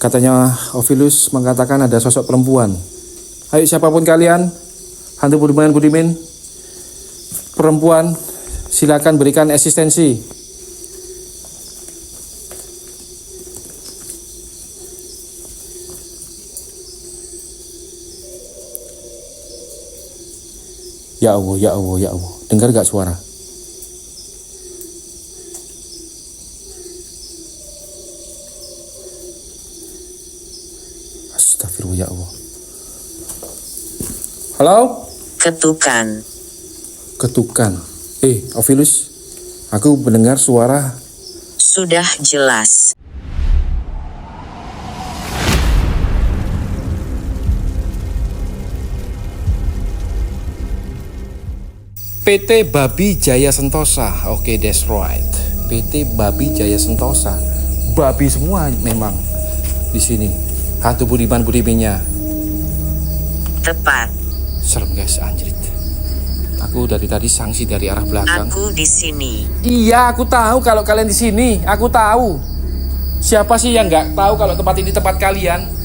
Katanya Ovilus mengatakan ada sosok perempuan. Ayo siapapun kalian, hantu Budiman, perempuan, silakan berikan eksistensi. Ya Allah, ya Allah, ya Allah. Dengar gak suara? Astagfirullah, ya Allah. Halo? Ketukan. Ketukan. Ovilus, aku mendengar suara. Sudah jelas. PT Babi Jaya Sentosa. Oke, that's right. PT Babi Jaya Sentosa. Babi semua memang di sini. Hantu Budiman-Budiminnya. Tepat. Serem guys, anjrit. Aku dari tadi sanksi dari arah belakang. Aku di sini. Iya, aku tahu kalau kalian di sini. Aku tahu. Siapa sih yang nggak tahu kalau tempat ini tempat kalian?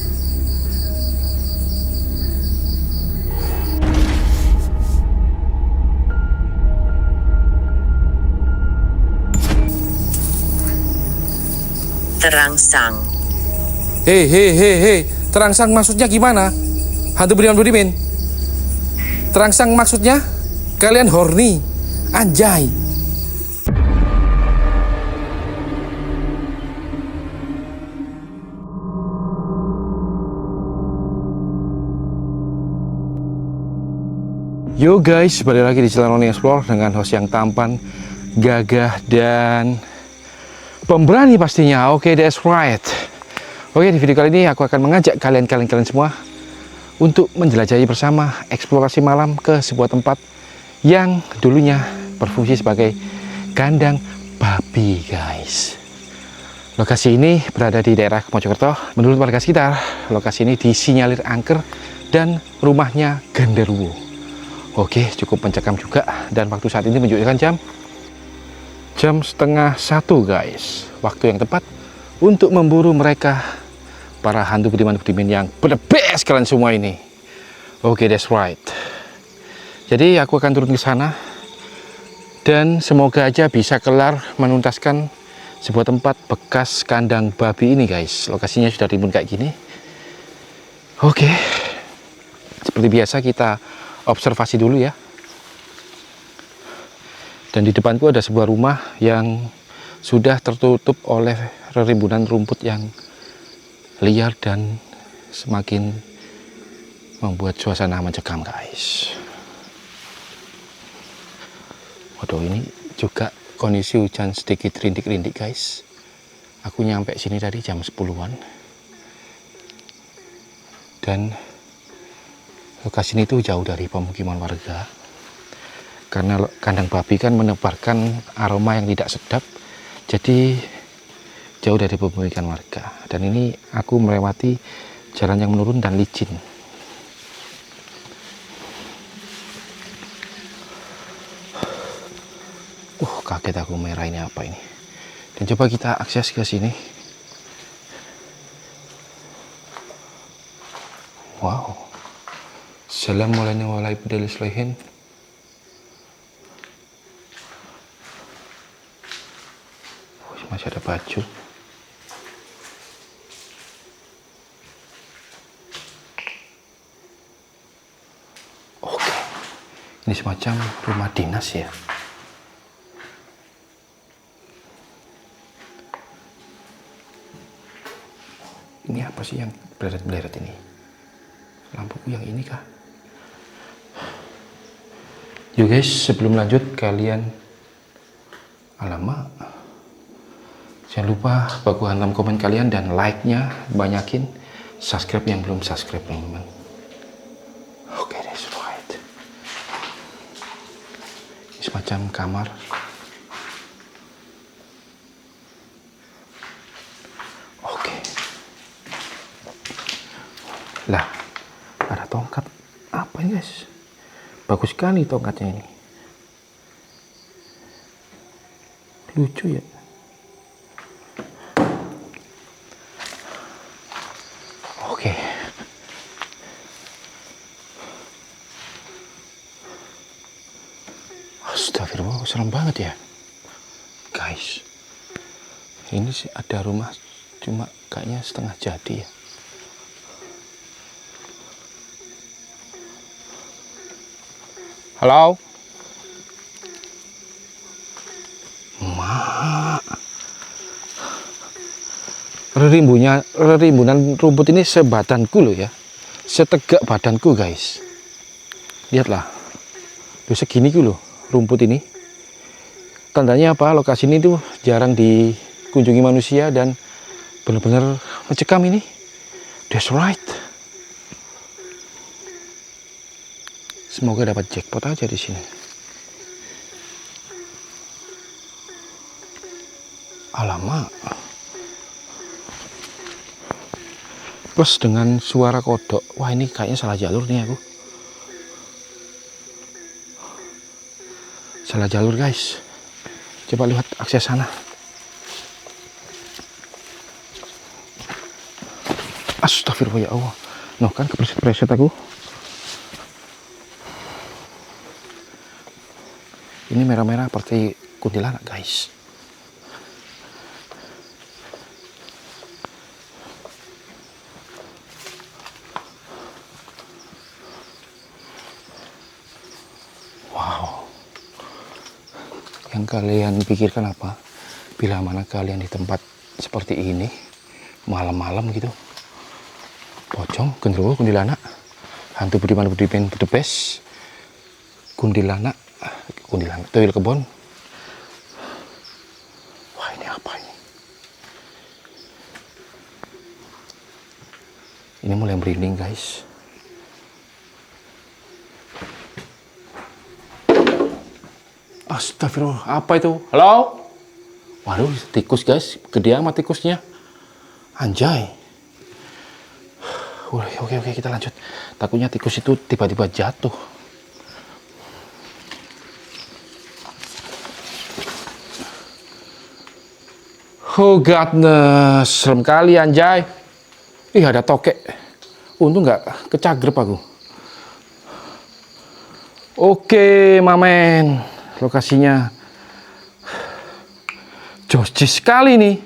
Terangsang. Hei. Terangsang maksudnya gimana? Hantu Budiman-Budimin. Terangsang maksudnya kalian horny. Anjay. Yo guys, balik lagi di channel Roni Explore dengan host yang tampan, gagah, dan pemberani pastinya. Oke, that's right. Oke, di video kali ini aku akan mengajak kalian semua untuk menjelajahi bersama eksplorasi malam ke sebuah tempat yang dulunya berfungsi sebagai kandang babi, guys. Lokasi ini berada di daerah Mojokerto. Menurut warga sekitar, lokasi ini disinyalir angker dan rumahnya genderuwo. Oke, cukup mencekam juga, dan waktu saat ini menunjukkan jam 12:30, guys. Waktu yang tepat untuk memburu mereka, para hantu Budiman-Budimin yang the best kalian semua ini. Oke, that's right. Jadi aku akan turun ke sana dan semoga aja bisa kelar menuntaskan sebuah tempat bekas kandang babi ini, guys. Lokasinya sudah rimbun kayak gini. Oke. Seperti biasa kita observasi dulu ya. Dan di depanku ada sebuah rumah yang sudah tertutup oleh rimbunan rumput yang liar dan semakin membuat suasana mencekam, guys. Waduh, ini juga kondisi hujan sedikit rintik-rintik, guys. Aku nyampe sini tadi jam 10-an. Dan lokasi ini tuh jauh dari pemukiman warga. Karena kandang babi kan menebarkan aroma yang tidak sedap, jadi jauh dari pemukiman warga. Dan ini aku melewati jalan yang menurun dan licin. Kaget aku, merah ini apa ini. Dan coba kita akses ke sini. Wow. Assalamualaikum. Masih ada baju. Oke. Ini semacam rumah dinas ya. Ini apa sih yang beleret-beleret ini? Lampuku yang ini kah? Yuk guys, sebelum lanjut kalian, alamak, jangan lupa baku hantam komen kalian dan like-nya banyakin, subscribe yang belum subscribe, teman-teman. Oke, that's right. Ini semacam kamar. Oke. Lah, ada tongkat. Apa ini, guys? Bagus sekali tongkatnya ini. Lucu ya. Oke. Astagfirullah, serem banget ya. Guys. Ini sih ada rumah, cuma kayaknya setengah jadi ya. Halo? Mak. Rimbunan rumput ini sebadanku loh ya. Setegak badanku guys. Lihatlah. Tuh segini loh rumput ini. Tandanya apa? Lokasi ini tuh jarang dikunjungi manusia dan benar-benar mencekam ini. That's right. Semoga dapat jackpot aja di sini. Alamak. Plus dengan suara kodok. Wah, ini kayaknya salah jalur nih aku. Salah jalur guys. Coba lihat akses sana. Astagfirullah ya Allah. Noh kan kepreset-preset aku. Ini merah-merah seperti kuntilanak guys. Wow. Yang kalian pikirkan apa? Bila mana kalian di tempat seperti ini, malam-malam gitu, pocong, genderuwo, kuntilanak, hantu Budiman Budiman the best, kuntilanak, tuyul kebon. Wah, ini apa ini? Ini mulai merinding guys. Astagfirullah, apa itu? Halo? Waduh, tikus guys, gede amat tikusnya. Anjay. Oke, kita lanjut. Takutnya tikus itu tiba-tiba jatuh. Oh godness, serem kali anjay. Ih, ada tokek. Untung nggak kecagrep aku. Oke, mamen. Lokasinya josji sekali nih.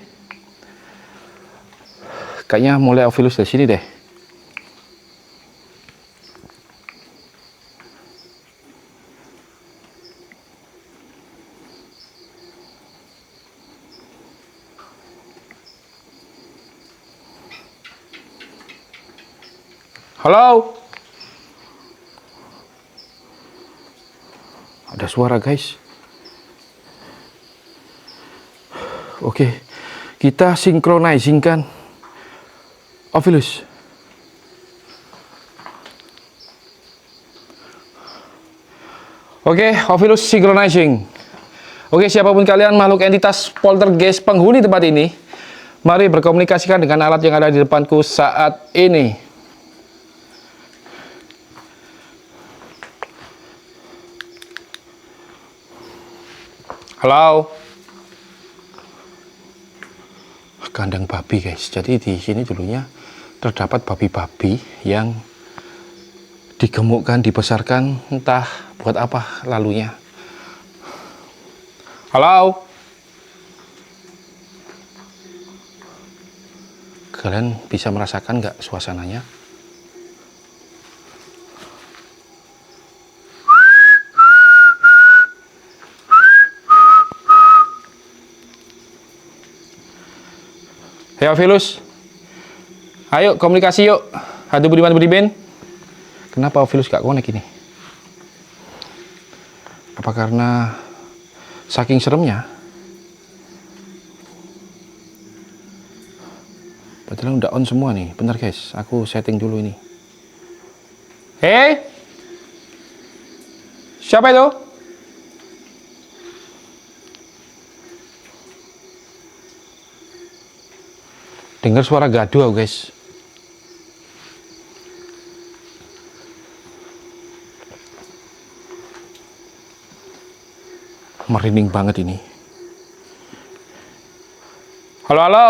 Kayaknya mulai Ovilus dari sini deh. Halo? Ada suara guys. Oke, kita synchronizing kan Ovilus. Oke, Ovilus synchronizing. Oke, siapapun kalian makhluk entitas poltergeist penghuni tempat ini, mari berkomunikasikan dengan alat yang ada di depanku saat ini. Halo. Kandang babi guys. Jadi di sini dulunya terdapat babi-babi yang digemukkan, dibesarkan, entah buat apa lalunya. Halo. Kalian bisa merasakan nggak suasananya? Hei Ovilus, ayo komunikasi yuk. Hantu Budiman Budiman. Kenapa Ovilus gak connect ini? Apa karena saking seremnya? Padahal udah on semua nih. Bentar guys, aku setting dulu ini. Hei, siapa itu? Dengar suara gaduh guys. Merinding banget ini. Halo, halo.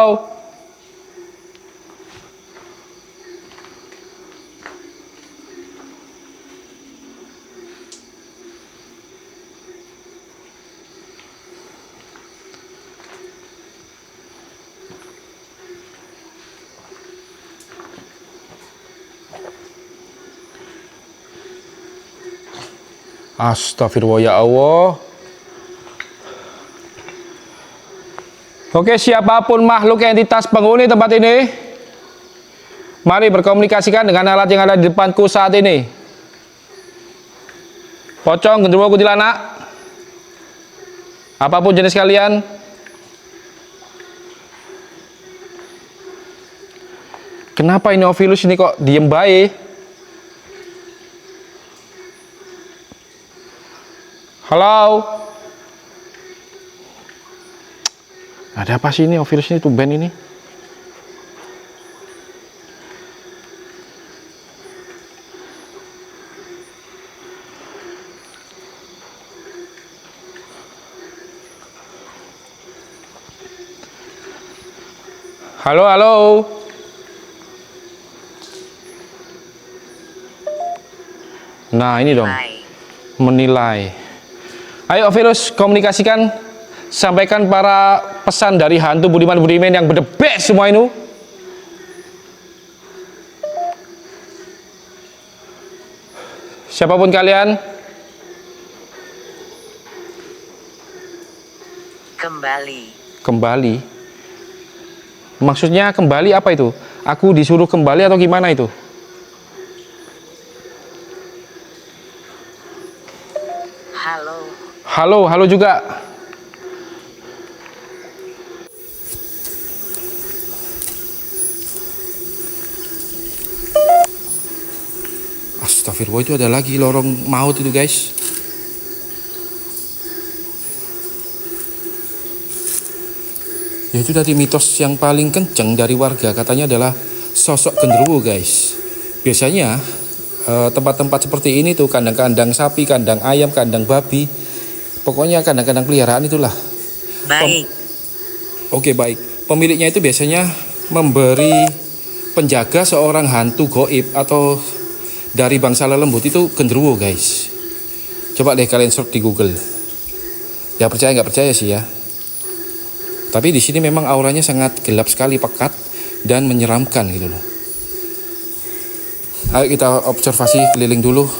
Astagfirullah ya Allah. Oke, siapapun makhluk entitas penghuni tempat ini, mari berkomunikasikan dengan alat yang ada di depanku saat ini. Pocong, genderuwo, kuntilanak, apapun jenis kalian, kenapa ini Ovilus ini kok diem baik? Halo? Ada apa sih ini Ovilus ini tumben ini? Halo, halo. Nah, ini dong. Menilai. Ayo Ovilus, komunikasikan. Sampaikan para pesan dari hantu Budiman yang the best semua ini. Siapapun kalian. Kembali. Maksudnya kembali apa itu? Aku disuruh kembali atau gimana itu? Halo juga. Astagfirullah, itu ada lagi lorong maut itu guys. Ya itu tadi mitos yang paling kenceng dari warga katanya adalah sosok genderuwo guys. Biasanya tempat-tempat seperti ini tuh kandang-kandang sapi, kandang ayam, kandang babi, pokoknya kandang-kandang peliharaan itulah. Baik. Oke baik. Pemiliknya itu biasanya memberi penjaga seorang hantu goib atau dari bangsa lelembut itu genderuwo guys. Coba deh kalian search di Google. Ya percaya nggak percaya sih ya. Tapi di sini memang auranya sangat gelap sekali, pekat dan menyeramkan gitu loh. Ayo kita observasi keliling dulu.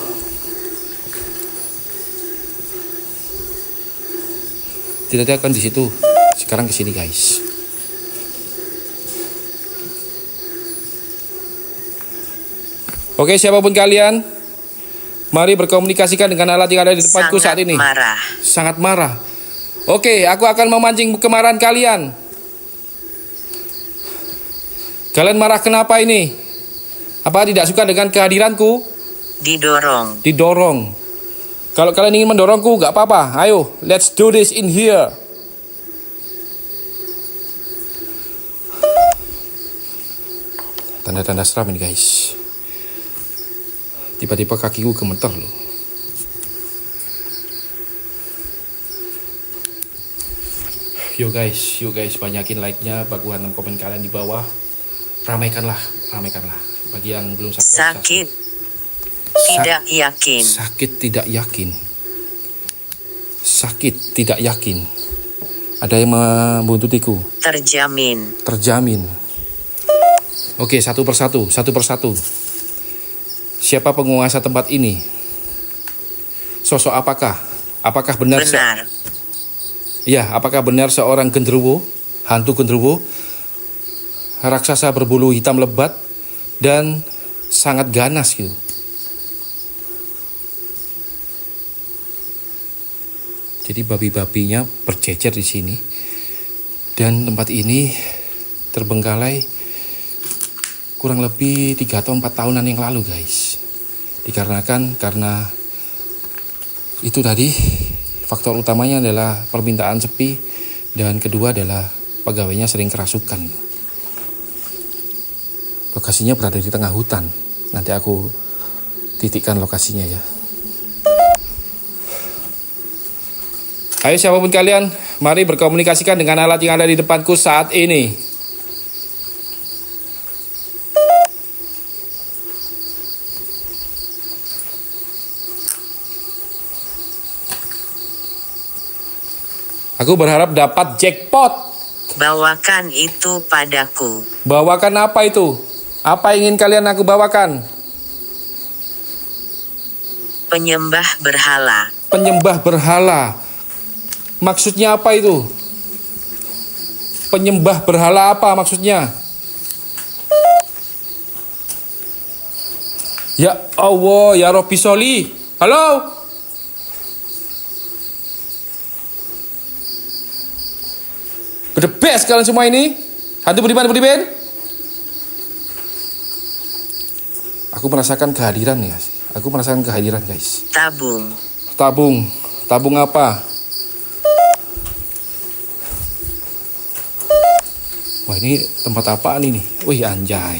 Tidak akan di situ. Sekarang ke sini guys. Oke, siapapun kalian, mari berkomunikasikan dengan alat yang ada di depanku saat ini. Sangat marah. Oke, aku akan memancing kemarahan kalian. Kalian marah kenapa ini? Apa tidak suka dengan kehadiranku? Didorong. Kalau kalian ingin mendorongku, gak apa-apa. Ayo, let's do this in here. Tanda-tanda seram ini guys. Tiba-tiba kakiku gemeter loh. Yo guys, banyakin like-nya, baguhan komen kalian di bawah. Ramaikanlah. Bagi yang belum subscribe. Sakit tidak yakin. Ada yang membuntutiku. Terjamin. Oke, satu persatu. Siapa penguasa tempat ini? Sosok apakah? Apakah benar? Apakah benar seorang genderuwo, hantu genderuwo, raksasa berbulu hitam lebat dan sangat ganas gitu? Jadi babi-babinya berjejer di sini dan tempat ini terbengkalai kurang lebih 3 atau 4 tahunan yang lalu guys. Karena itu tadi faktor utamanya adalah permintaan sepi dan kedua adalah pegawainya sering kerasukan. Lokasinya berada di tengah hutan. Nanti aku titikkan lokasinya ya. Ayo siapapun kalian, mari berkomunikasikan dengan alat yang ada di depanku saat ini. Aku berharap dapat jackpot. Bawakan itu padaku. Bawakan apa itu? Apa ingin kalian aku bawakan? Penyembah berhala. Penyembah berhala. Maksudnya apa itu? Penyembah berhala apa maksudnya? Ya Allah, ya Robbi Soli. Halo? The best kalian semua ini. Hantu Budiman. Aku merasakan kehadiran ya. Aku merasakan kehadiran guys. Tabung. Tabung apa? Wah ini tempat apaan ini? Wih anjay.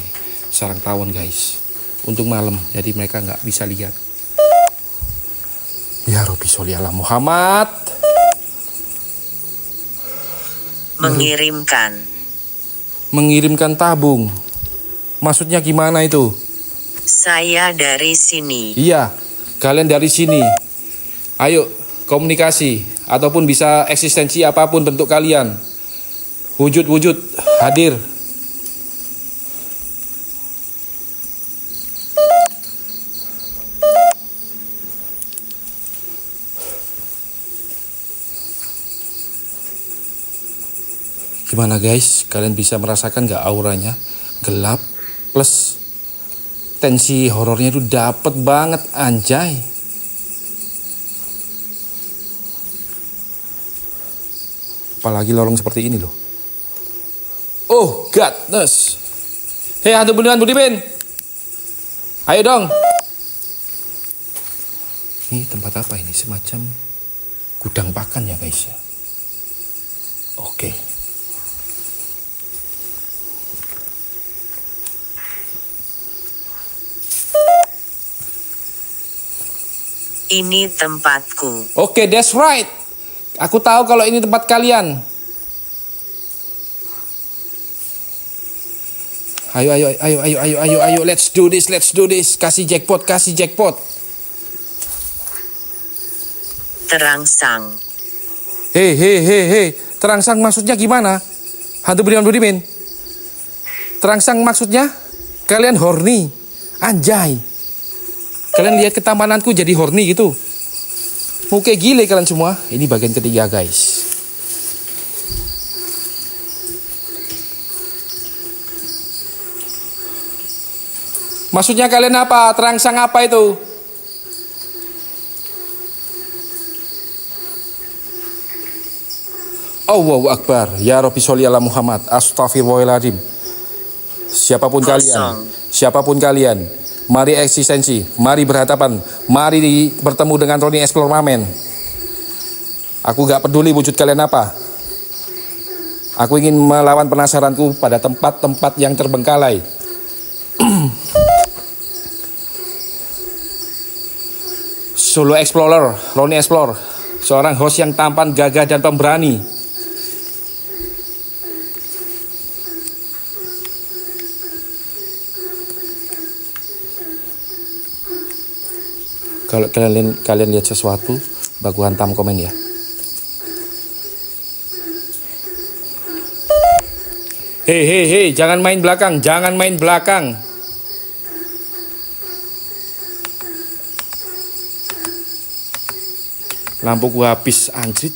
Sarang tawon guys. Untuk malam, jadi mereka nggak bisa lihat. Ya Robbi Sholli ala Muhammad. Mengirimkan tabung. Maksudnya gimana itu? Saya dari sini. Iya, kalian dari sini. Ayo, komunikasi. Ataupun bisa eksistensi apapun bentuk kalian. Wujud-wujud hadir. Gimana guys, kalian bisa merasakan gak auranya? Gelap plus tensi horornya itu dapet banget anjay. Apalagi lorong seperti ini loh. Oh godness. Hei hantu Budiman. Ayo dong. Ini tempat apa ini? Semacam gudang pakan ya guys ya. Oke. Ini tempatku. Oke, that's right. Aku tahu kalau ini tempat kalian. Ayo, let's do this. Kasih jackpot. Terangsang. Hei. Terangsang maksudnya gimana? Hantu Budiman. Terangsang maksudnya kalian horny. Anjay. Kalian lihat ketampananku jadi horny gitu. Muka gile kalian semua. Ini bagian ketiga guys. Maksudnya kalian apa? Terangsang apa itu? Allahu Akbar. Ya Robbi Sholli ala Muhammad. Astaghfirullahaladzim. Siapapun kalian. Mari eksistensi, mari berhadapan, mari bertemu dengan Ronnie Explore Mamen. Aku gak peduli wujud kalian apa. Aku ingin melawan penasaranku pada tempat-tempat yang terbengkalai. Solo Explorer, Ronnie Explore, seorang host yang tampan, gagah, dan pemberani. Kalau kalian lihat sesuatu, baku hantam komen ya. Hei, jangan main belakang. Lampuku habis anjrit.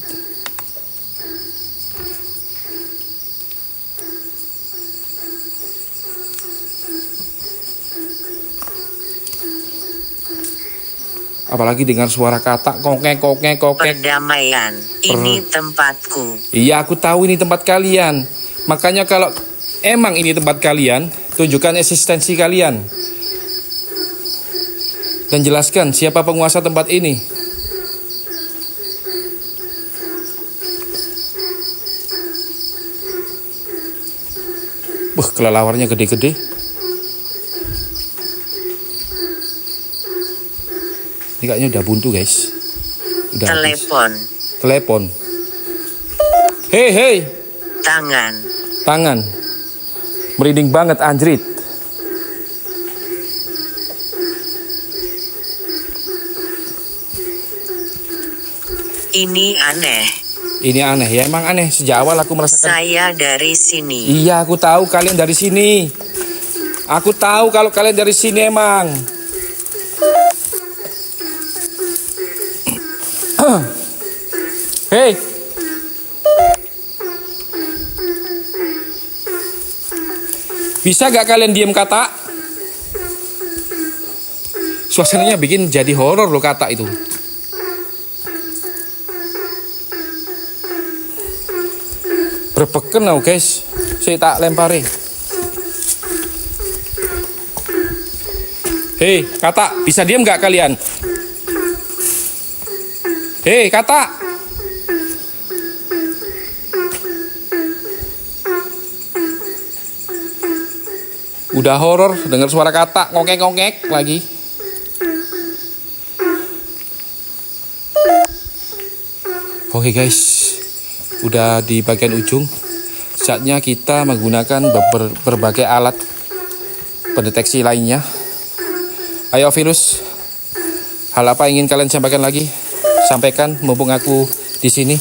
Apalagi dengar suara kata kokek. Perdamaian. Ini tempatku. Iya, aku tahu ini tempat kalian. Makanya kalau emang ini tempat kalian, tunjukkan eksistensi kalian. Dan jelaskan siapa penguasa tempat ini. Kelelawarnya gede-gede. Ini kayaknya udah buntu guys. Udah Telepon. Hei. Tangan. Merinding banget anjrit. Ini aneh. Ya emang aneh. Sejak awal aku merasakan. Saya dari sini. Iya, aku tahu kalian dari sini. Aku tahu kalau kalian dari sini emang. Hei. Bisa gak kalian diem kata? Suasananya bikin jadi horor loh kata itu. Berbeken now guys. Saya tak lempari. Hei kata, bisa diem gak kalian? Hei kata. Udah horor, dengar suara kata ngongek-ngongek lagi. Oke guys, udah di bagian ujung. Saatnya kita menggunakan berbagai alat pendeteksi lainnya. Ayo virus, hal apa ingin kalian sampaikan lagi? Sampaikan, mumpung aku di sini.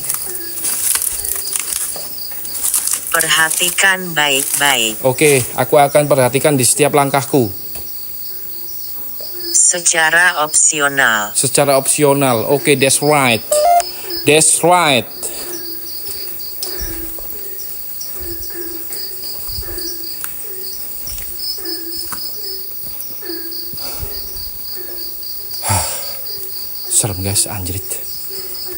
Perhatikan baik-baik. Oke, aku akan perhatikan di setiap langkahku. Secara opsional. Secara opsional. Oke, that's right. That's right. Serem guys, anjrit.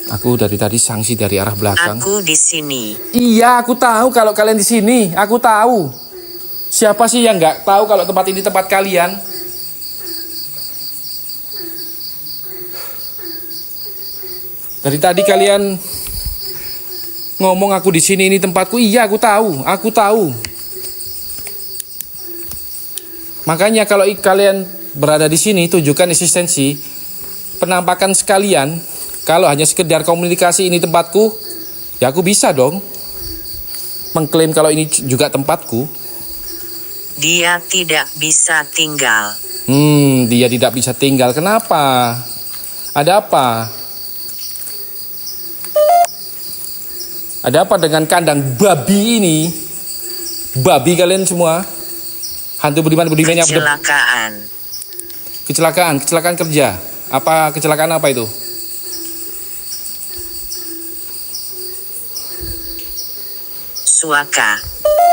Aku dari tadi sanksi dari arah belakang. Aku di sini. Iya, aku tahu kalau kalian di sini. Aku tahu. Siapa sih yang nggak tahu kalau tempat ini tempat kalian? Dari tadi kalian ngomong aku di sini ini tempatku. Iya, aku tahu. Aku tahu. Makanya kalau kalian berada di sini, tunjukkan eksistensi, penampakan sekalian. Kalau hanya sekedar komunikasi ini tempatku, ya aku bisa dong mengklaim kalau ini juga tempatku. Dia tidak bisa tinggal. Dia tidak bisa tinggal. Kenapa? Ada apa? Ada apa dengan kandang babi ini? Babi kalian semua. Hantu budiman-budiman yang Kecelakaan. Kecelakaan kerja. Apa kecelakaan apa itu?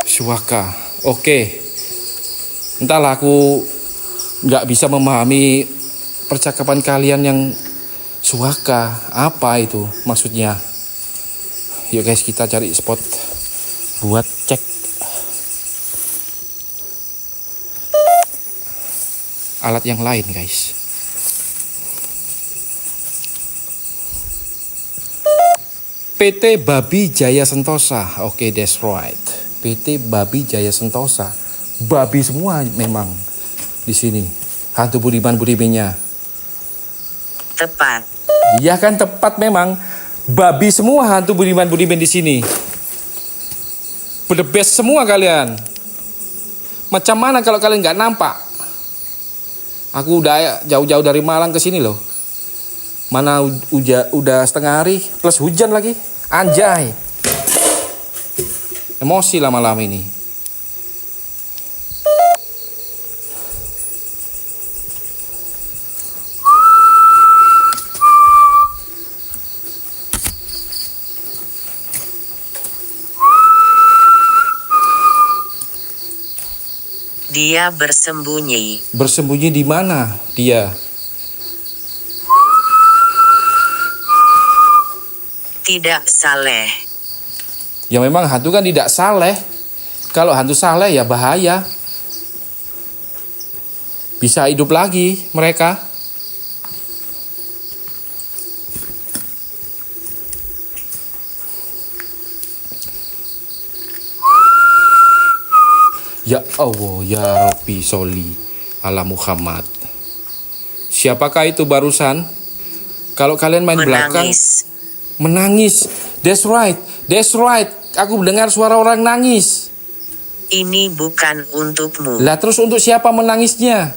Suaka. Oke. Entahlah, aku nggak bisa memahami percakapan kalian yang suaka. Apa itu maksudnya? Yuk guys, kita cari spot buat cek. Alat yang lain guys. PT Babi Jaya Sentosa. Oke, that's right. PT Babi Jaya Sentosa. Babi semua memang di sini. Hantu budiman-budimannya. Tepat. Iya kan, tepat memang. Babi semua hantu budiman-budiman di sini. The best semua kalian. Macam mana kalau kalian nggak nampak? Aku udah jauh-jauh dari Malang ke sini loh. Mana udah setengah hari plus hujan lagi. Anjay. Emosi lama-lama ini. Dia bersembunyi. Bersembunyi di mana dia? Tidak saleh. Ya memang hantu kan tidak saleh. Kalau hantu saleh ya bahaya. Bisa hidup lagi mereka. Ya Allah, ya Rabbi Sholli ala Muhammad. Siapakah itu barusan? Kalau kalian main belakang, menangis. That's right, that's right. Aku mendengar suara orang nangis. Ini bukan untukmu. Lah terus untuk siapa menangisnya?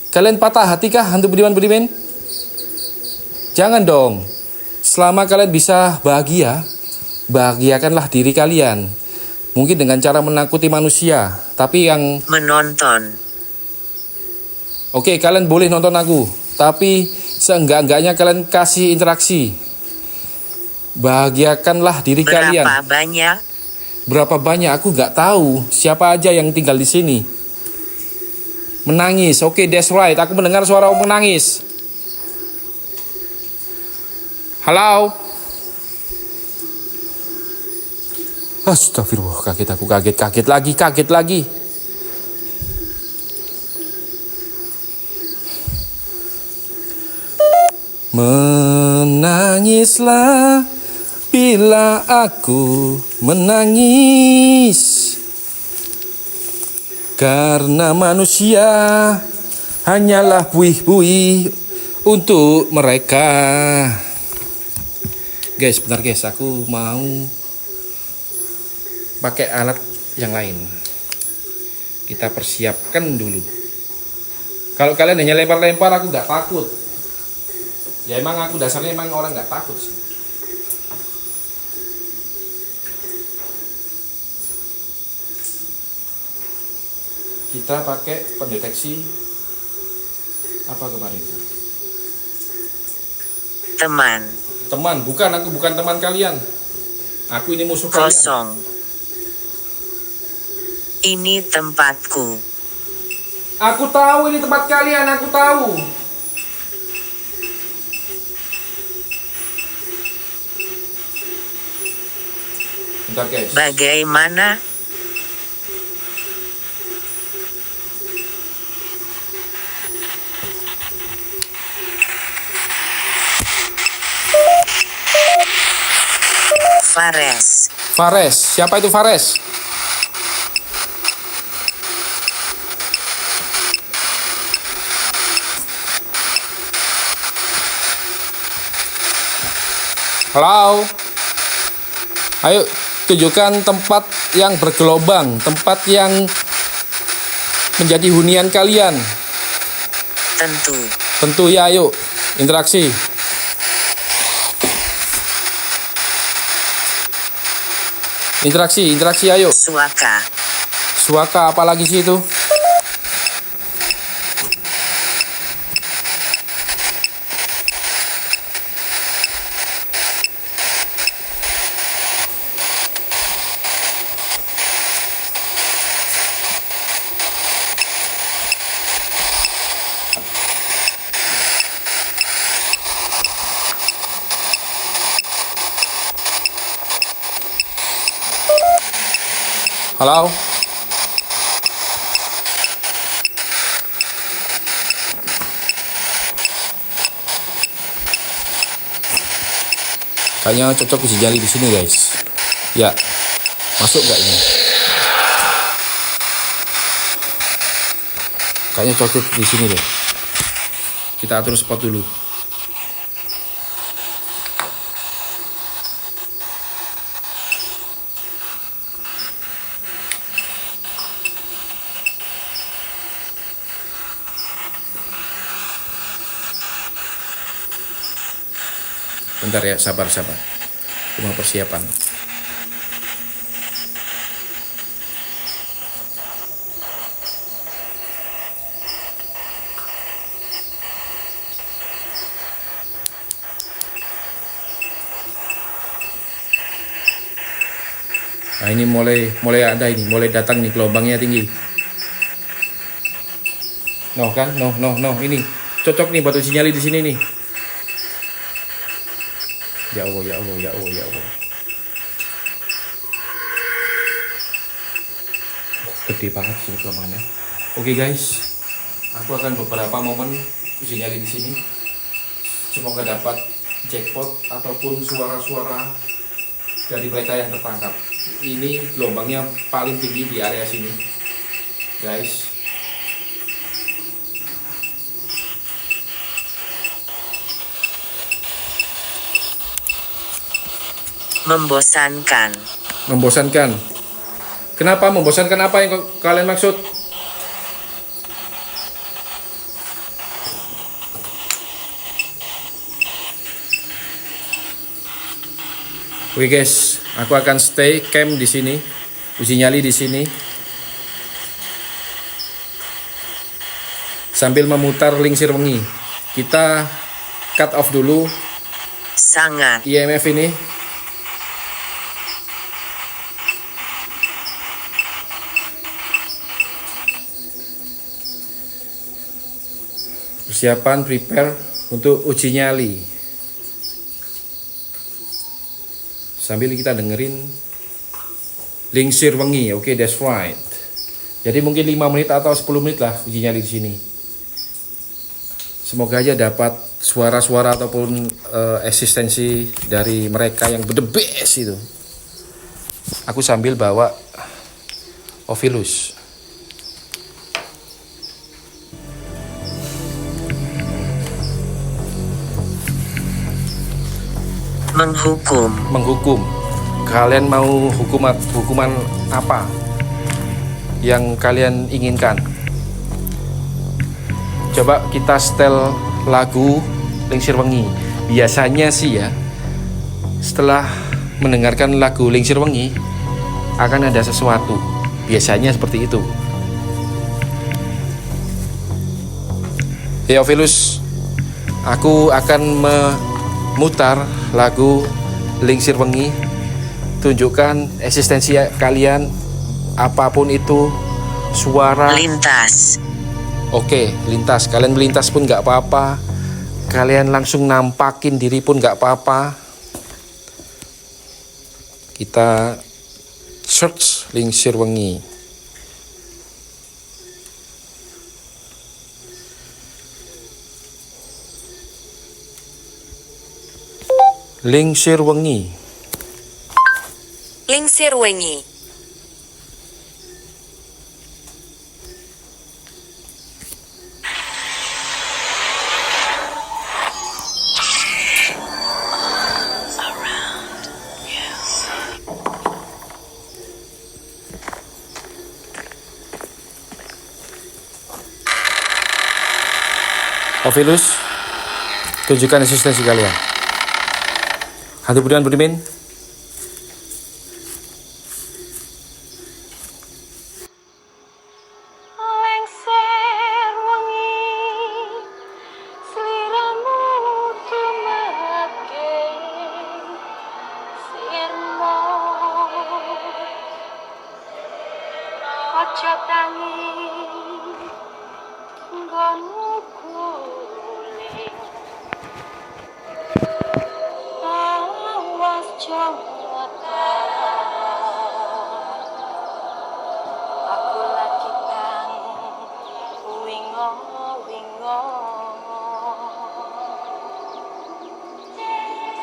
Kalian patah hatikah hantu budiman-budiman? Jangan dong. Selama kalian bisa bahagia, bahagiakanlah diri kalian. Mungkin dengan cara menakuti manusia, tapi yang menonton. Oke, kalian boleh nonton aku, tapi seenggak-enggaknya kalian kasih interaksi. Bahagiakanlah diri kalian. Berapa banyak? Berapa banyak aku nggak tahu. Siapa aja yang tinggal di sini. Menangis. Oke, that's right. Aku mendengar suara orang menangis. Halo. Astagfirullah, kaget aku, kaget lagi. Menangislah bila aku menangis, karena manusia hanyalah buih-buih untuk mereka. Guys, bentar guys, aku mau pakai alat yang lain. Kita persiapkan dulu. Kalau kalian hanya lempar-lempar, aku nggak takut. Ya emang aku dasarnya emang orang nggak takut sih. Kita pakai pendeteksi apa kemarin? Teman. Bukan, aku bukan teman kalian. Aku ini musuh kalian. Kosong. Ini tempatku. Aku tahu ini tempat kalian, aku tahu. Bentar guys. Bagaimana? Fares, siapa itu Fares? Halo. Ayo tunjukkan tempat yang bergelombang, tempat yang menjadi hunian kalian. Tentu ya, ayo interaksi. Interaksi ayo. Suaka apalagi sih itu? Halo. Kayaknya cocok uji nyali di sini guys. Ya, masuk nggak ini? Kayaknya cocok di sini deh. Kita atur spot dulu. Bentar ya, sabar. Cuma persiapan. Nah ini mulai ada ini, mulai datang nih, gelombangnya tinggi. No kan, no, ini cocok nih buat uji nyali di sini nih. Ya Allah. Gede banget sih gelombangnya. Oke guys, aku akan beberapa momen uji nyali di sini. Semoga dapat jackpot ataupun suara-suara dari mereka yang tertangkap. Ini gelombangnya paling tinggi di area sini, guys. Membosankan. Kenapa membosankan? Apa yang kalian maksud? Oke guys, aku akan stay camp di sini, uji nyali di sini, sambil memutar Lingsir Wengi. Kita cut off dulu IMF ini. Persiapan prepare untuk uji nyali. Sambil kita dengerin Lingsir Wengi. Oke, that's right. Jadi mungkin 5 menit atau 10 menit lah uji nyali di sini. Semoga aja dapat suara-suara ataupun eksistensi dari mereka yang the best itu. Aku sambil bawa Ovilus. Menghukum. Kalian mau hukuman apa yang kalian inginkan? Coba kita setel lagu Lingsir Wengi. Biasanya sih ya, setelah mendengarkan lagu Lingsir Wengi akan ada sesuatu. Biasanya seperti itu. Ya Ovilus, aku akan memutar lagu Lingsir Wengi. Tunjukkan eksistensi kalian, apapun itu, suara. Lintas. Oke, lintas. Kalian melintas pun gak apa-apa. Kalian langsung nampakin diri pun gak apa-apa. Kita search Lingsir Wengi. Lingsir Wengi. Lingsir Wengi. Ovilus, tunjukkan eksistensi kalian. Hantu Budiman Budimin. Lengser wengi, sliramu tumeke, sirmo, ojo tangi, nggonmu guling, awas jomota. Aku lagi bang wingo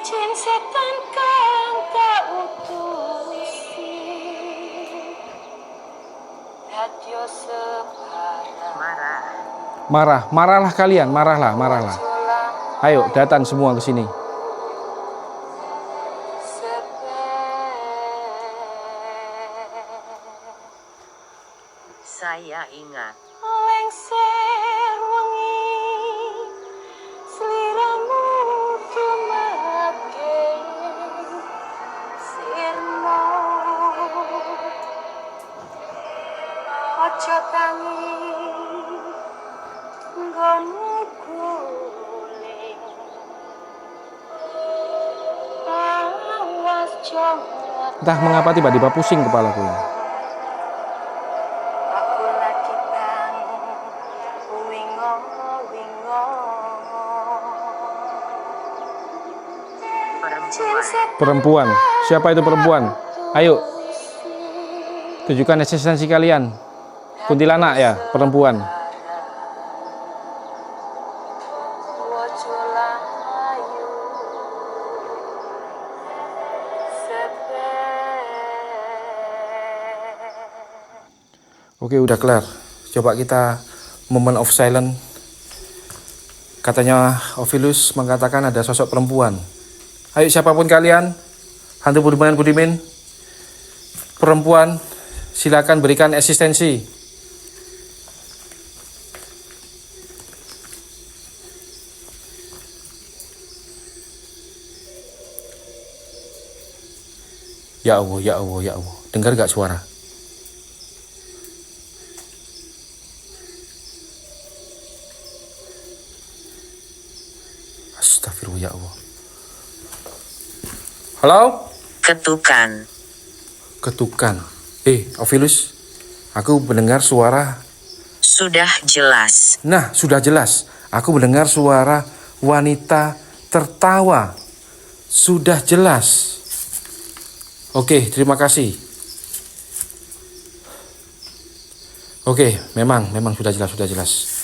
jin setan kang tak utusi radio separah Marahlah kalian, marahlah. Ayo datang semua ke sini. Saya ingat. lengser wengi sliramu tumeke sirmo ojo tangi nggonmu guling awas jomot. Entah mengapa tiba-tiba pusing kepalaku. Aku lagi bang wingo Perempuan. Siapa itu perempuan? Ayo, tunjukkan eksistensi kalian. Kuntilanak ya, perempuan. Oke, udah kelar. Coba kita moment of silence. Katanya Ovilus mengatakan ada sosok perempuan. Ayo siapapun kalian, hantu Budiman Budimin, perempuan, silakan berikan eksistensi. Ya Allah, ya Allah, ya Allah. Dengar gak suara? Astagfirullah, ya Allah. Halo? Ketukan. Ovilus, aku mendengar suara. Sudah jelas. Nah, sudah jelas. Aku mendengar suara wanita tertawa. Sudah jelas. Oke, terima kasih. Oke, memang sudah jelas.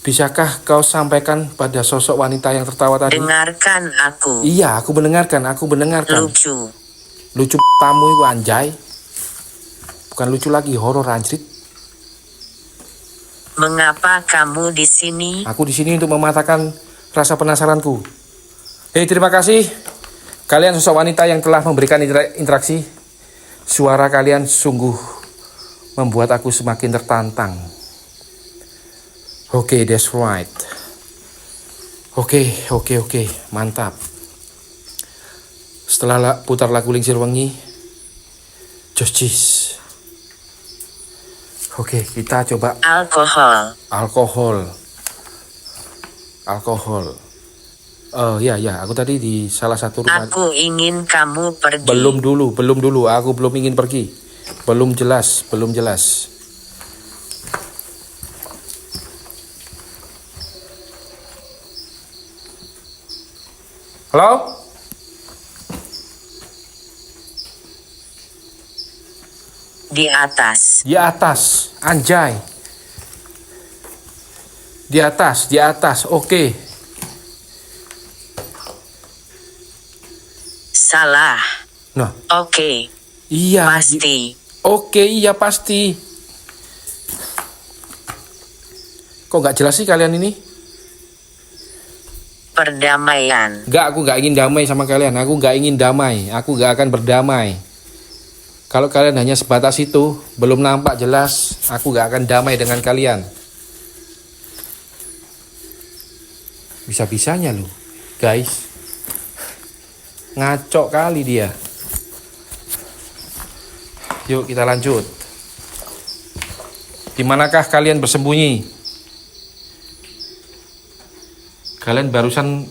Bisakah kau sampaikan pada sosok wanita yang tertawa tadi? Dengarkan aku. Iya, aku mendengarkan. Lucu. Lucu tamu itu anjay. Bukan lucu lagi, horor anjrit. Mengapa kamu di sini? Aku di sini untuk mematahkan rasa penasaranku. Hei, terima kasih kalian sosok wanita yang telah memberikan interaksi. Suara kalian sungguh membuat aku semakin tertantang. Oke, that's right. Oke, mantap. Setelah putar lagu Lingsir Wengi, Josjis. Oke, kita coba alkohol. Ya, aku tadi di salah satu rumah. Aku ingin kamu pergi. Belum dulu. Aku belum ingin pergi. Belum jelas. Halo? Di atas. Di atas, anjay. Di atas. Oke. Salah. Nah, Oke. iya. Pasti. Oke, iya pasti. Kok nggak jelas sih kalian ini? Perdamaian. Aku nggak ingin damai sama kalian. Aku nggak ingin damai. Aku nggak akan berdamai. Kalau kalian hanya sebatas itu, belum nampak jelas, aku nggak akan damai dengan kalian. Bisa-bisanya lu, guys. Ngaco kali dia. Yuk kita lanjut. Di manakah kalian bersembunyi? Kalian barusan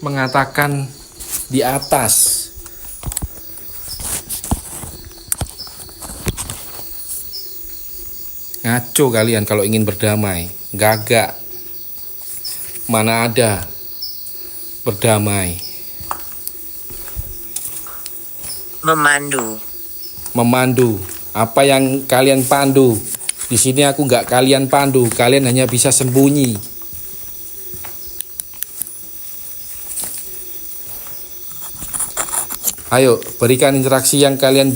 mengatakan di atas. Ngaco kalian kalau ingin berdamai. Gagak. Mana ada berdamai. Memandu. Apa yang kalian pandu? Di sini aku nggak kalian pandu. Kalian hanya bisa sembunyi. Ayo, berikan interaksi yang kalian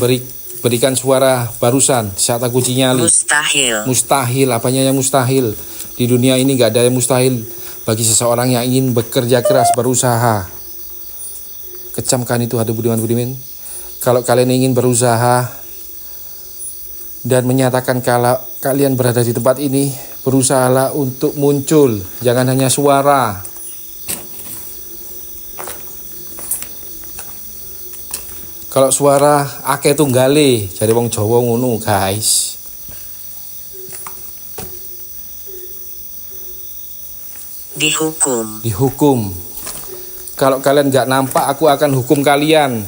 berikan suara barusan saat aku nyali. Mustahil, apanya yang mustahil? Di dunia ini nggak ada yang mustahil bagi seseorang yang ingin bekerja keras, berusaha. Kecamkan itu, Hadu Budiman. Kalau kalian ingin berusaha dan menyatakan kalau kalian berada di tempat ini, berusahalah untuk muncul, jangan hanya suara. Kalau suara akeh tunggale, jare wong Jawa ngono, guys. Dihukum. Kalau kalian nggak nampak, aku akan hukum kalian.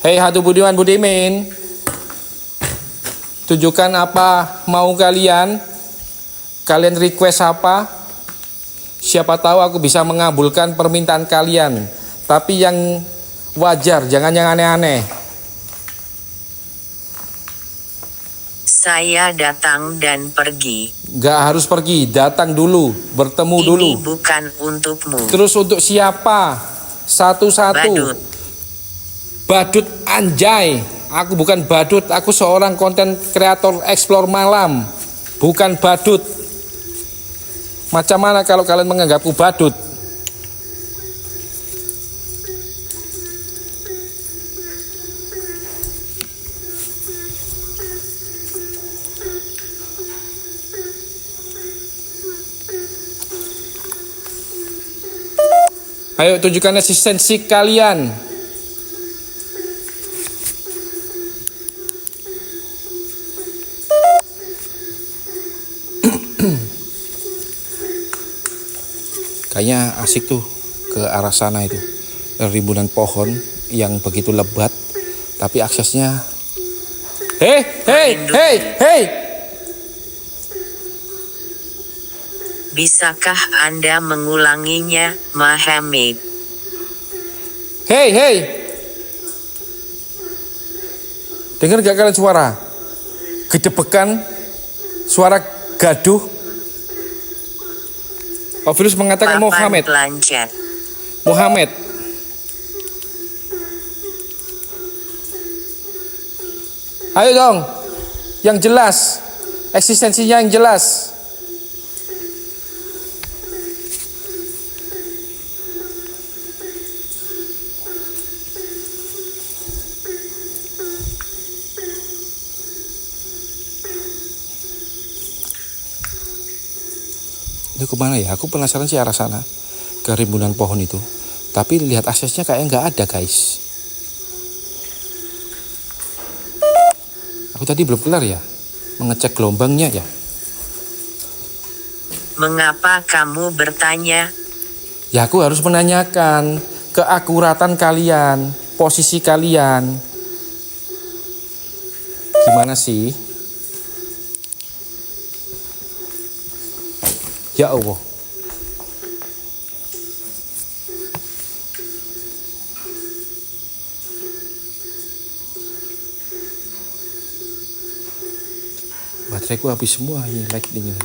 Hei Hatu Budiman. Tunjukkan apa mau kalian. Kalian request apa? Siapa tahu aku bisa mengabulkan permintaan kalian. Tapi yang wajar, jangan yang aneh-aneh. Saya datang dan pergi. Gak harus pergi, datang dulu, bertemu dulu. Ini bukan untukmu. Terus untuk siapa? Satu-satu. Badut anjay. Aku bukan badut, aku seorang konten kreator explore malam. Bukan badut. Macam mana kalau kalian menganggapku badut? Ayo tunjukkan eksistensi kalian. Kayaknya asik tuh ke arah sana itu. Rimbunan pohon yang begitu lebat, tapi aksesnya. Hei. Bisakah Anda mengulanginya, Mohammed? Hei, hei. Dengar gak kalian suara? Gedebekan, suara gaduh. Ovilus mengatakan Papan Mohammed. pelancat. Mohammed. Ayo dong. Yang jelas. Eksistensinya yang jelas. Itu kemana ya? Aku penasaran sih arah sana, ke rimbunan pohon itu. Tapi lihat aksesnya kayaknya nggak ada, guys. Aku tadi belum kelar ya, mengecek gelombangnya ya. Mengapa kamu bertanya? Ya aku harus menanyakan keakuratan kalian, posisi kalian. Gimana sih? Ya Allah. Bateraiku habis semua ini lightning ini.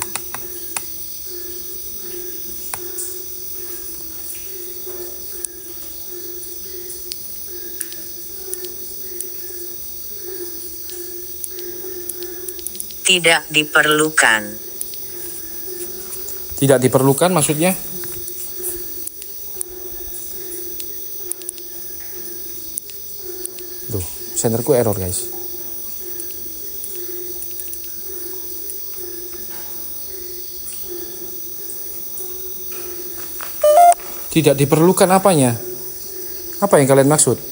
Tidak diperlukan. Tidak diperlukan maksudnya? Duh, senderku error, guys. Tidak diperlukan apanya? Apa yang kalian maksud?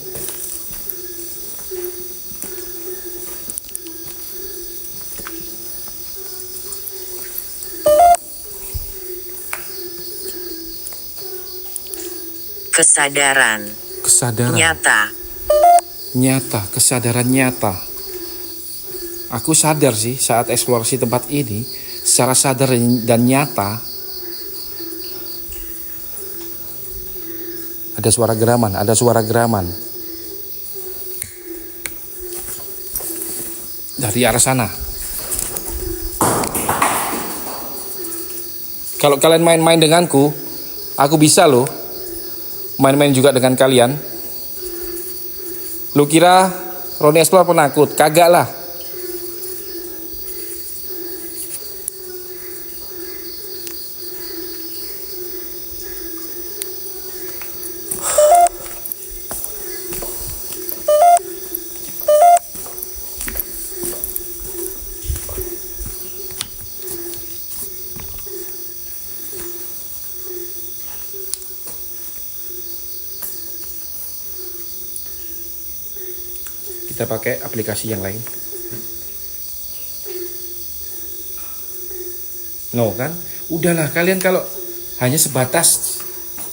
Kesadaran. Kesadaran. Nyata, kesadaran nyata. Aku sadar sih saat eksplorasi tempat ini secara sadar dan nyata. Ada suara geraman, ada suara geraman. Dari arah sana. Kalau kalian main-main denganku, aku bisa loh main-main juga dengan kalian. Lu kira Roni Explore penakut? Kagak lah. Kita pakai aplikasi yang lain. No kan? Udahlah kalian kalau hanya sebatas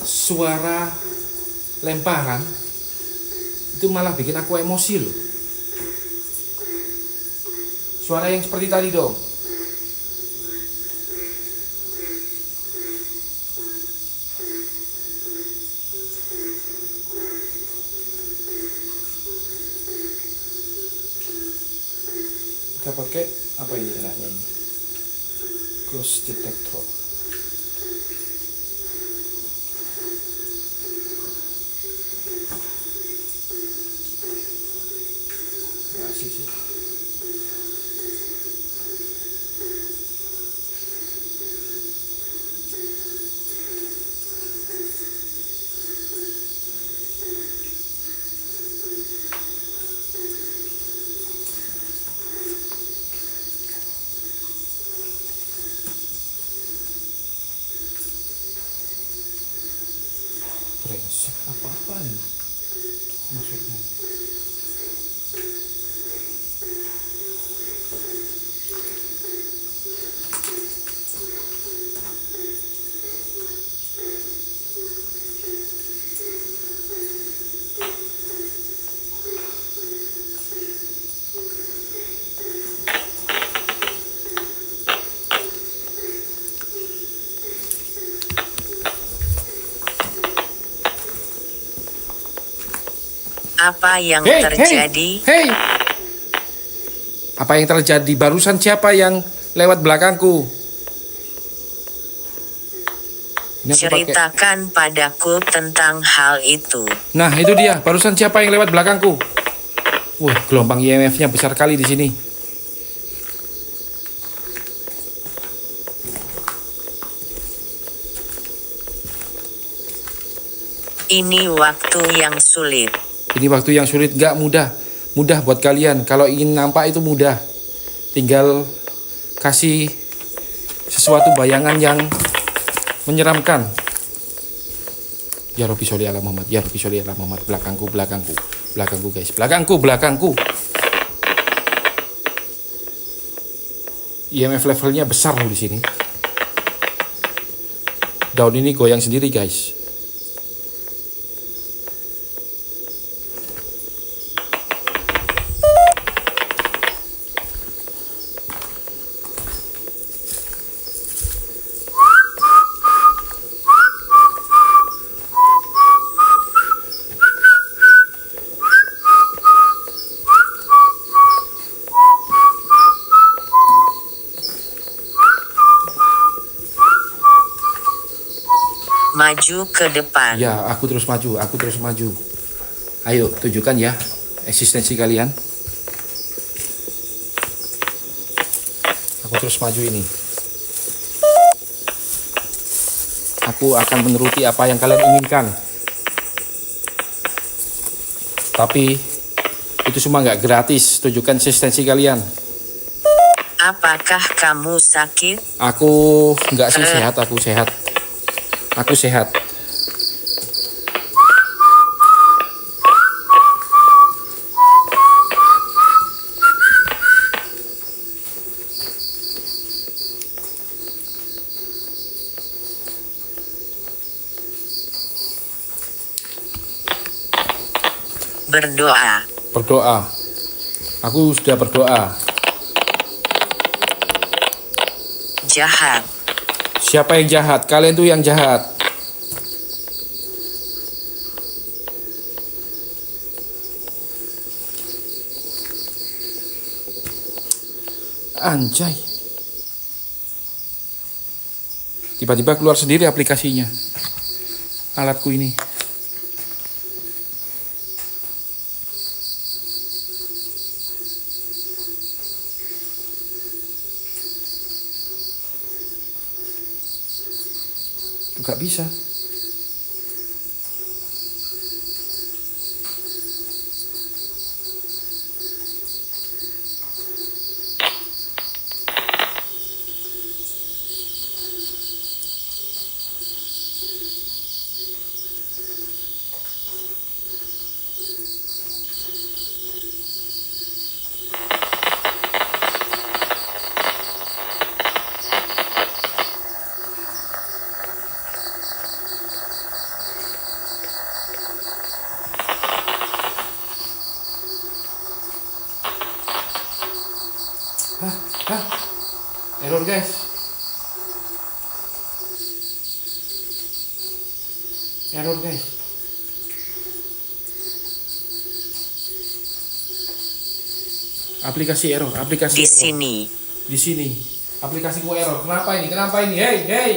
suara lemparan itu malah bikin aku emosi loh. Suara yang seperti tadi dong. Kita pakai apa ini enaknya ini? Ghost detector. Nggak asik sih. Brengsek apa-apa nih maksudnya. Apa yang Hei, terjadi? hei. Apa yang terjadi? Barusan siapa yang lewat belakangku? Ini aku pakai- Ceritakan padaku tentang hal itu. Nah, itu dia. Barusan siapa yang lewat belakangku? Wah, gelombang IMF-nya besar kali di sini. Ini waktu yang sulit. Ini waktu yang sulit, gak mudah. Mudah buat kalian. Kalau ingin nampak itu mudah. Tinggal kasih sesuatu bayangan yang menyeramkan. Ya Rabbi sholli ala Muhammad, ya Rabbi sholli ala Muhammad. Belakangku, belakangku. Belakangku guys, belakangku, belakangku. IMF levelnya besar loh di sini. Daun ini goyang sendiri guys. Maju ke depan. Ya, aku terus maju, aku terus maju. Ayo, tunjukkan ya eksistensi kalian. Aku terus maju ini. Aku akan menuruti apa yang kalian inginkan. Tapi itu semua nggak gratis. Tunjukkan eksistensi kalian. Apakah kamu sakit? Aku nggak sih sehat, aku sehat. Aku sehat. Berdoa. Berdoa. Aku sudah berdoa. Jahat. Siapa yang jahat? Kalian tuh yang jahat. Anjay. Tiba-tiba keluar sendiri aplikasinya. Alatku ini. Gak bisa. Error guys. Error guys. Aplikasi error, aplikasi Di error. sini. Di sini. Aplikasiku error. Kenapa ini? Kenapa ini? Hey, hey.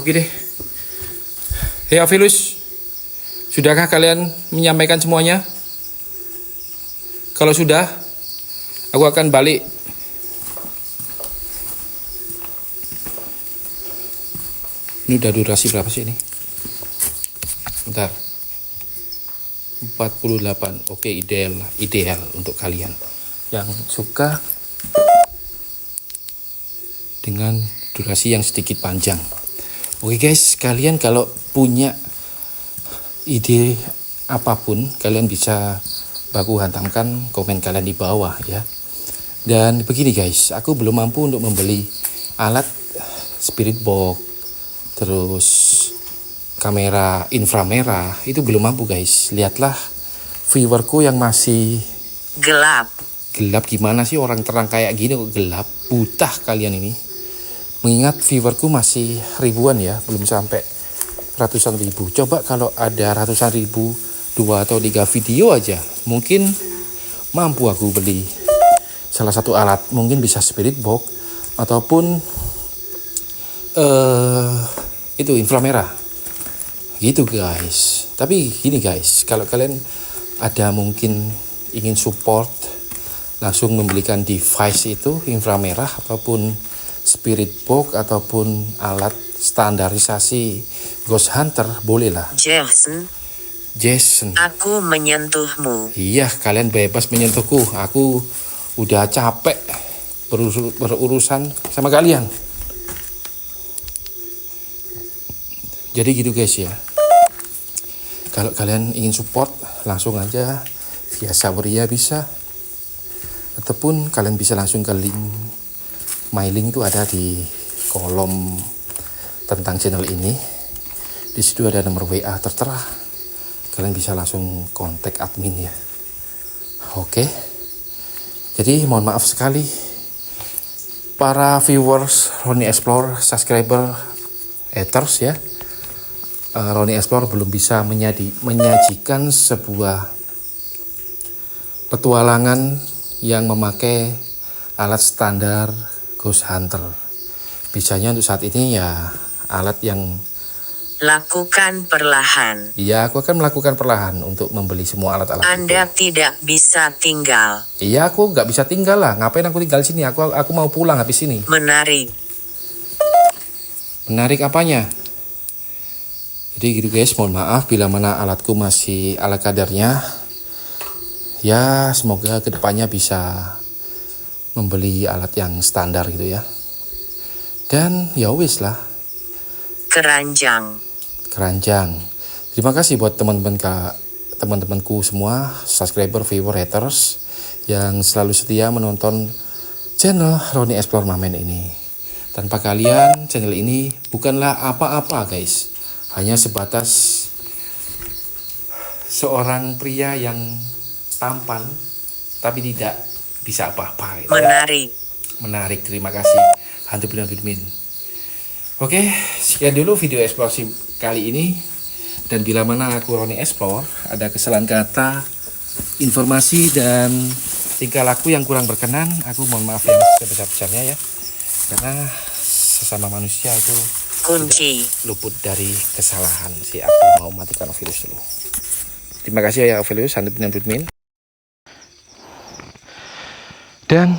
Oke deh. Hei Avilus, sudahkah kalian menyampaikan semuanya? Kalau sudah, aku akan balik. Ini udah durasi berapa sih ini? Bentar. 48. Oke, ideal untuk kalian yang suka dengan durasi yang sedikit panjang. Oke guys, kalian kalau punya ide apapun, kalian bisa baku hantamkan komen kalian di bawah ya. Dan begini guys, aku belum mampu untuk membeli alat spirit box, terus kamera inframerah itu belum mampu guys. Lihatlah viewerku yang masih gelap, gelap. Gimana sih orang terang kayak gini kok gelap? Buta kalian ini. Mengingat viewerku masih ribuan ya, belum sampai ratusan ribu. Coba kalau ada ratusan ribu, 2 atau 3 video aja, mungkin mampu aku beli salah satu alat. Mungkin bisa spirit box ataupun itu inframerah gitu guys. Tapi gini guys, kalau kalian ada mungkin ingin support, langsung membelikan device itu inframerah ataupun spirit box ataupun alat standarisasi Ghost Hunter, bolehlah. Jason, aku menyentuhmu. iya kalian bebas menyentuhku. Aku udah capek berurusan sama kalian. Jadi gitu guys ya. Kalau kalian ingin support, langsung aja via Saweria bisa, ataupun kalian bisa langsung ke link. My link itu ada di kolom tentang channel ini. Di situ ada nomor WA tertera. Kalian bisa langsung kontak admin ya. Oke. Jadi mohon maaf sekali para viewers Ronnie Explore, subscriber, haters ya. Ronnie Explore belum bisa menyajikan sebuah petualangan yang memakai alat standar Ghost Hunter. Bisanya untuk saat ini ya alat yang Lakukan perlahan. iya aku akan melakukan perlahan untuk membeli semua alat-alat Anda itu. tidak bisa tinggal. Iya aku nggak bisa tinggal lah. Ngapain aku tinggal sini? Aku mau pulang habis ini. Menarik. Menarik apanya? Jadi gitu guys, mohon maaf bila mana alatku masih ala kadarnya. Ya semoga kedepannya bisa membeli alat yang standar gitu ya. Dan ya wis lah. Keranjang. Terima kasih buat teman-temanku semua, subscriber, viewer, haters yang selalu setia menonton channel Ronnie Explore Mamen ini. Tanpa kalian, channel ini bukanlah apa-apa guys. Hanya sebatas seorang pria yang tampan tapi tidak bisa apa-apa gitu. Menarik, terima kasih Hantu Bidmin. Oke, sekian dulu video eksplorasi kali ini. Dan bila mana aku Ronnie Explore ada kesalahan kata, informasi dan tingkah laku yang kurang berkenan, aku mohon maaf yang sebesar-besarnya ya. Karena sesama manusia itu Kunci. luput dari kesalahan. Aku mau matikan Ovilus dulu. Terima kasih ya Ovilus, Hantu Bidmin. Dan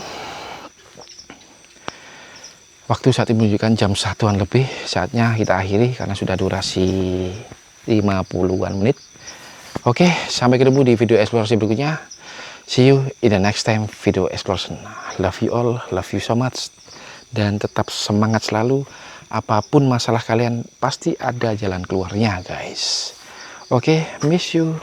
waktu saat ini menunjukkan jam 1-an lebih. Saatnya kita akhiri karena sudah durasi 50-an menit. Oke, sampai ketemu di video eksplorasi berikutnya. See you in the next time video exploration. Love you all, love you so much. Dan tetap semangat selalu. Apapun masalah kalian, pasti ada jalan keluarnya guys. Oke, miss you.